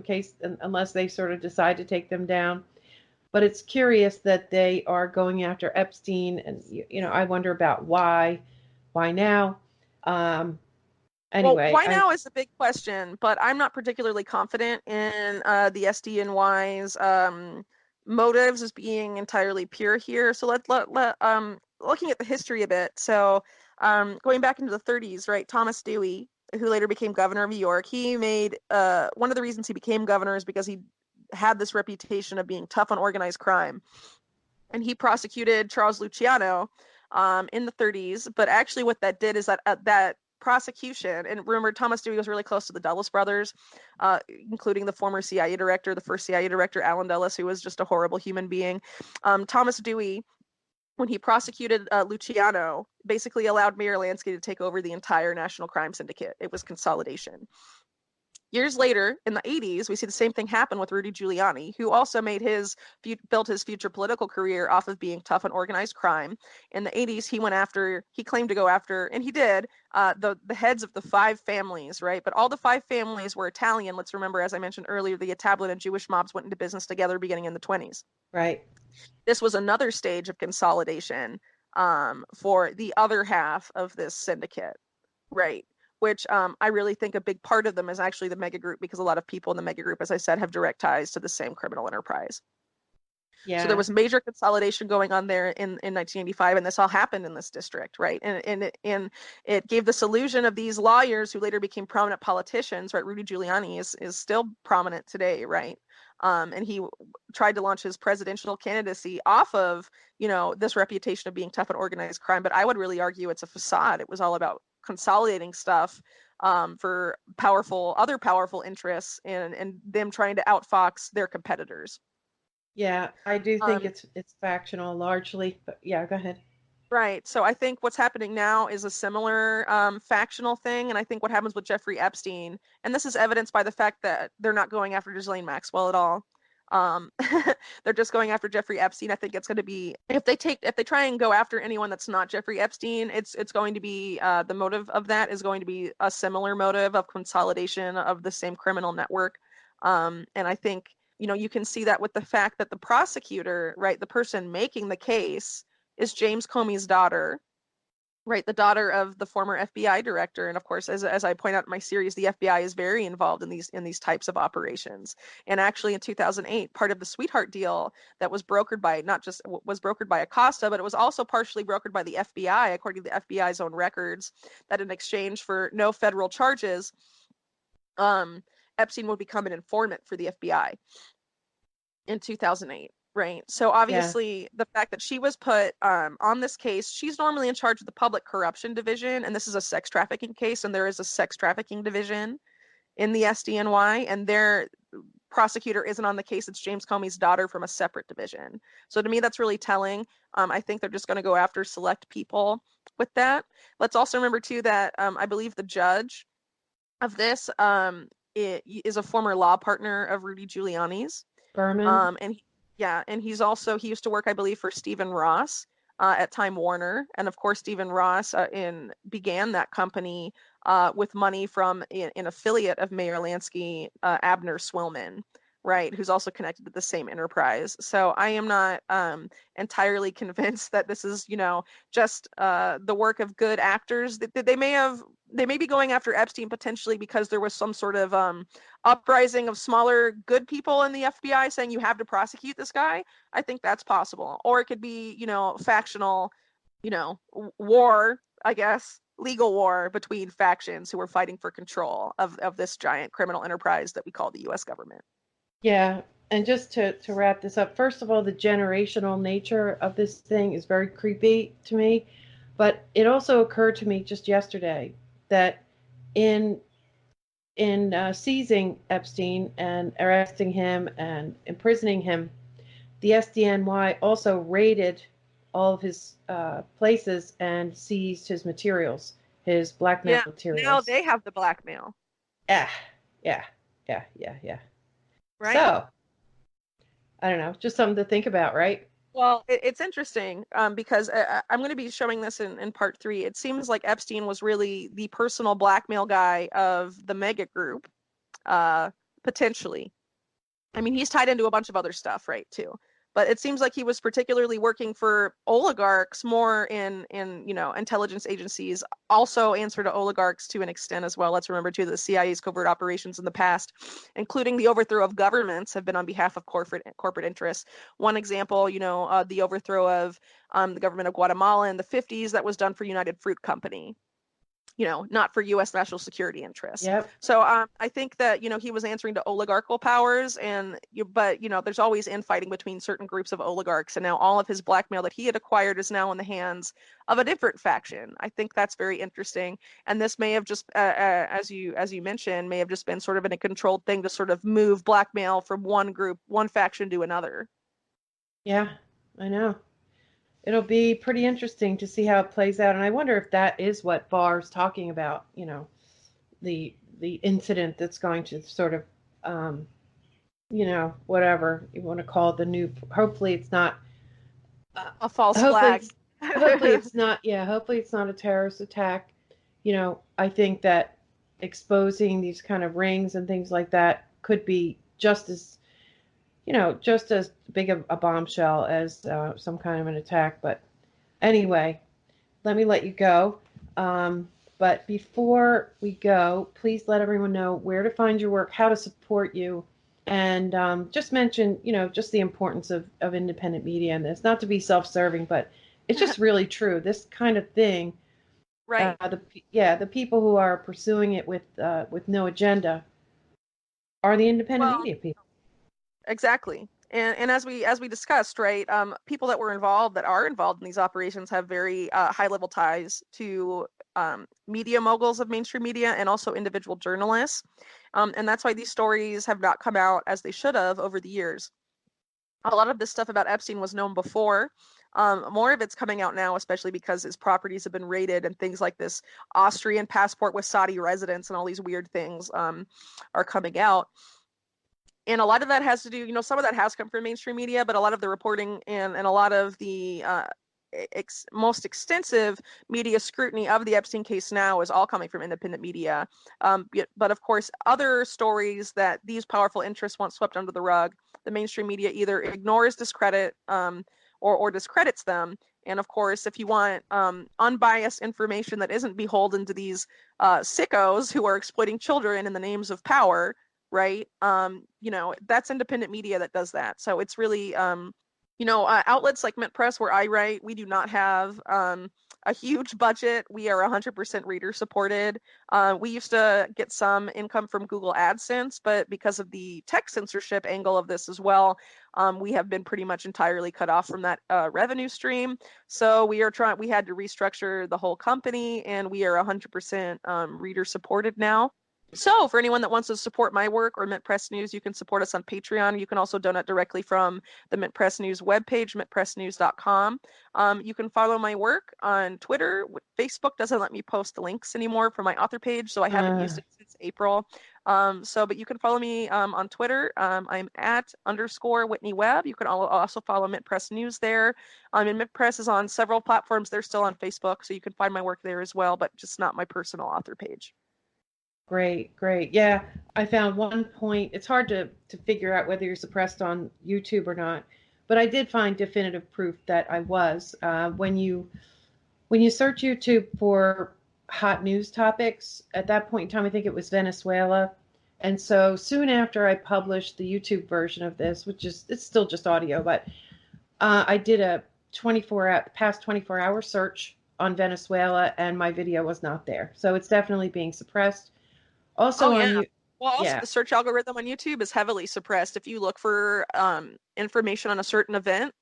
unless they sort of decide to take them down. But it's curious that they are going after Epstein, and I wonder about why now. Well, Anyway, why now is a big question, but I'm not particularly confident in the SDNY's motives as being entirely pure here. So let looking at the history a bit. So going back into the 30s, right? Thomas Dewey, who later became governor of New York, he made one of the reasons he became governor is because he had this reputation of being tough on organized crime, and he prosecuted Charles Luciano in the 30s. But actually, what that did is that prosecution, and remember, Thomas Dewey was really close to the Dulles brothers, including the former CIA director, the first CIA director, Allen Dulles, who was just a horrible human being. Thomas Dewey, when he prosecuted Luciano, basically allowed Meyer Lansky to take over the entire national crime syndicate. It was consolidation. Years later, in the 80s, we see the same thing happen with Rudy Giuliani, who also built his future political career off of being tough on organized crime. In the 80s, he claimed to go after, and he did, the heads of the 5 families, right? But all the 5 families were Italian. Let's remember, as I mentioned earlier, the Italian and Jewish mobs went into business together beginning in the 20s. right. This was another stage of consolidation for the other half of this syndicate, right? Which I really think a big part of them is actually the mega group, because a lot of people in the mega group, as I said, have direct ties to the same criminal enterprise. Yeah. So there was major consolidation going on there in 1985, and this all happened in this district, right? And it gave this illusion of these lawyers who later became prominent politicians, right? Rudy Giuliani is still prominent today, right? And he tried to launch his presidential candidacy off of, this reputation of being tough on organized crime. But I would really argue it's a facade. It was all about consolidating stuff for other powerful interests, and them trying to outfox their competitors. Yeah, I do think it's factional largely, but yeah, go ahead. Right. So I think what's happening now is a similar factional thing. And I think what happens with Jeffrey Epstein, and this is evidenced by the fact that they're not going after Ghislaine Maxwell at all. They're just going after Jeffrey Epstein. I think it's going to be, if they try and go after anyone that's not Jeffrey Epstein, it's going to be the motive of that is going to be a similar motive of consolidation of the same criminal network. And I think, you can see that with the fact that the prosecutor, right, the person making the case, is Jame Comey's daughter, right? The daughter of the former FBI director. And of course, as I point out in my series, the FBI is very involved in these types of operations. And actually in 2008, part of the sweetheart deal that was brokered by, not just was brokered by Acosta, but it was also partially brokered by the FBI, according to the FBI's own records, that in exchange for no federal charges, Epstein would become an informant for the FBI in 2008. Right. So obviously the fact that she was put on this case, she's normally in charge of the public corruption division, and this is a sex trafficking case, and there is a sex trafficking division in the SDNY, and their prosecutor isn't on the case. It's Jame Comey's daughter from a separate division. So to me, that's really telling. I think they're just going to go after select people with that. Let's also remember too that I believe the judge of this is a former law partner of Rudy Giuliani's. Berman. And he used to work, I believe, for Stephen Ross at Time Warner. And of course, Stephen Ross began that company with money from an affiliate of Meyer Lansky, Abner Swillman, right, who's also connected to the same enterprise. So I am not entirely convinced that this is, just the work of good actors. They may be going after Epstein potentially because there was some sort of uprising of smaller good people in the FBI saying you have to prosecute this guy. I think that's possible. Or it could be, factional, war, I guess, legal war between factions who are fighting for control of this giant criminal enterprise that we call the U.S. government. Yeah, and just to wrap this up, first of all, the generational nature of this thing is very creepy to me, but it also occurred to me just yesterday that in seizing Epstein and arresting him and imprisoning him, the SDNY also raided all of his places and seized his materials, his blackmail materials. Now they have the blackmail. Yeah. Right. So, I don't know, just something to think about, right? Well, it's interesting because I'm going to be showing this in part 3. It seems like Epstein was really the personal blackmail guy of the mega group, potentially. I mean, he's tied into a bunch of other stuff, right, too. But it seems like he was particularly working for oligarchs more in intelligence agencies, also answer to oligarchs to an extent as well. Let's remember, too, that the CIA's covert operations in the past, including the overthrow of governments, have been on behalf of corporate interests. One example, the overthrow of the government of Guatemala in the 50s, that was done for United Fruit Company, not for U.S. national security interests. Yep. So I think that, he was answering to oligarchical powers, but there's always infighting between certain groups of oligarchs, and now all of his blackmail that he had acquired is now in the hands of a different faction. I think that's very interesting, and this may have just, as you mentioned, may have just been sort of in a controlled thing to sort of move blackmail from one group, one faction to another. Yeah, I know. It'll be pretty interesting to see how it plays out. And I wonder if that is what Barr's talking about, the incident that's going to sort of, whatever you want to call it, the new, hopefully it's not a false flag. Hopefully it's not, hopefully it's not a terrorist attack. I think that exposing these kind of rings and things like that could be just as big a bombshell as some kind of an attack. But anyway, let me let you go. But before we go, please let everyone know where to find your work, how to support you, and just mention, just the importance of independent media in this. Not to be self-serving, but it's just really true. This kind of thing, right? The people who are pursuing it with no agenda are the independent media people. Exactly. And as we discussed, right, people that are involved in these operations have very high level ties to media moguls of mainstream media and also individual journalists. And that's why these stories have not come out as they should have over the years. A lot of this stuff about Epstein was known before. More of it's coming out now, especially because his properties have been raided and things like this Austrian passport with Saudi residence and all these weird things are coming out. And a lot of that has to do, some of that has come from mainstream media, but a lot of the reporting and a lot of the most extensive media scrutiny of the Epstein case now is all coming from independent media. But of course, other stories that these powerful interests want swept under the rug, the mainstream media either ignores, discredit, or discredits them. And of course, if you want unbiased information that isn't beholden to these sickos who are exploiting children in the names of power, right? That's independent media that does that. So it's really, outlets like MintPress, where I write, we do not have a huge budget. We are 100% reader supported. We used to get some income from Google AdSense, but because of the tech censorship angle of this as well, we have been pretty much entirely cut off from that revenue stream. So we had to restructure the whole company, and we are 100% reader supported now. So for anyone that wants to support my work or MintPress News, you can support us on Patreon. You can also donate directly from the MintPress News webpage, mintpressnews.com. You can follow my work on Twitter. Facebook doesn't let me post links anymore for my author page, so I haven't used it since April. But you can follow me on Twitter. I'm at _Whitney Webb. You can also follow MintPress News there. And MintPress is on several platforms. They're still on Facebook, so you can find my work there as well, but just not my personal author page. Great. Yeah, I found one point. It's hard to figure out whether you're suppressed on YouTube or not, but I did find definitive proof that I was. When you search YouTube for hot news topics, at that point in time, I think it was Venezuela. And so soon after I published the YouTube version of this, it's still just audio, but I did a past 24-hour search on Venezuela, and my video was not there. So it's definitely being suppressed. Also the search algorithm on YouTube is heavily suppressed. If you look for information on a certain event,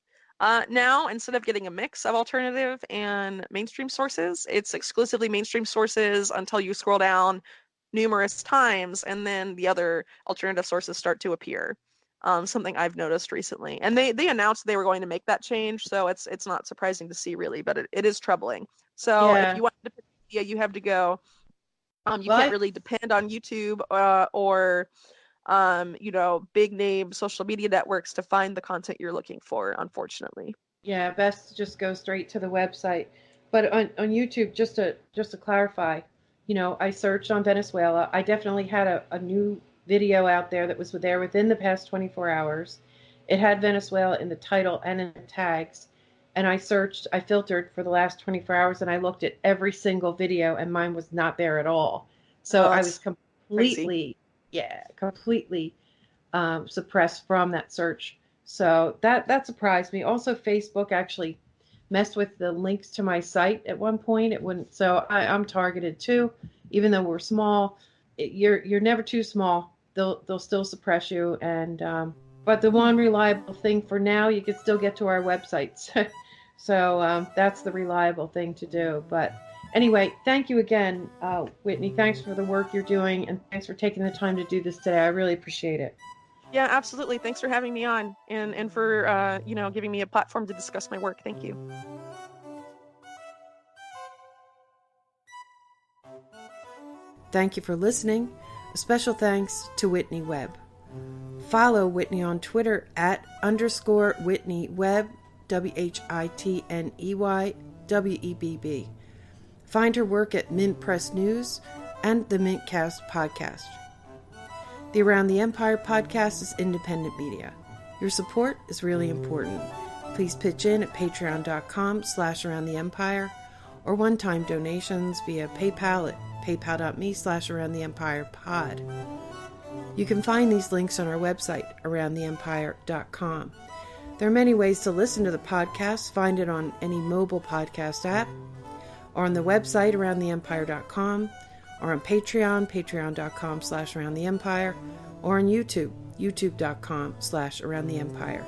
now instead of getting a mix of alternative and mainstream sources, it's exclusively mainstream sources until you scroll down numerous times, and then the other alternative sources start to appear. Something I've noticed recently, and they announced they were going to make that change, so it's not surprising to see really, but it is troubling. So if you want to, you have to go. You can't really depend on YouTube or big name social media networks to find the content you're looking for, unfortunately. Yeah, best to just go straight to the website. But on YouTube, just to clarify, I searched on Venezuela. I definitely had a new video out there that was there within the past 24 hours. It had Venezuela in the title and in the tags. And I filtered for the last 24 hours, and I looked at every single video, and mine was not there at all. So I was completely, completely suppressed from that search. So that surprised me. Also, Facebook actually messed with the links to my site at one point. It wouldn't. So I'm targeted too, even though we're small. You're never too small. They'll still suppress you. And but the one reliable thing for now, you can still get to our websites. So that's the reliable thing to do. But anyway, thank you again, Whitney. Thanks for the work you're doing, and thanks for taking the time to do this today. I really appreciate it. Yeah, absolutely. Thanks for having me on and for, giving me a platform to discuss my work. Thank you. Thank you for listening. A special thanks to Whitney Webb. Follow Whitney on Twitter @_Whitney Webb, WhitneyWebb. Find her work at MintPress News and the MintCast podcast. The Around the Empire podcast is independent media. Your support is really important. Please pitch in at patreon.com/aroundtheempire or one-time donations via PayPal at paypal.me/aroundtheempirepod. You can find these links on our website, aroundtheempire.com. There are many ways to listen to the podcast. Find it on any mobile podcast app, or on the website, aroundtheempire.com, or on Patreon, patreon.com/aroundtheempire, or on YouTube, youtube.com/aroundtheempire.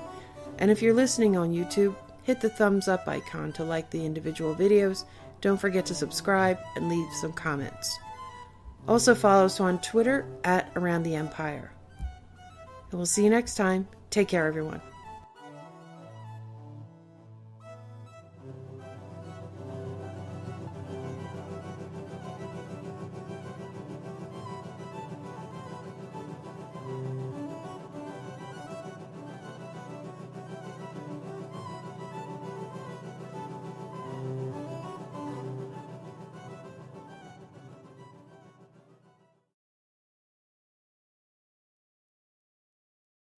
And if you're listening on YouTube, hit the thumbs up icon to like the individual videos. Don't forget to subscribe and leave some comments. Also follow us on Twitter @aroundtheempire. And we'll see you next time. Take care, everyone.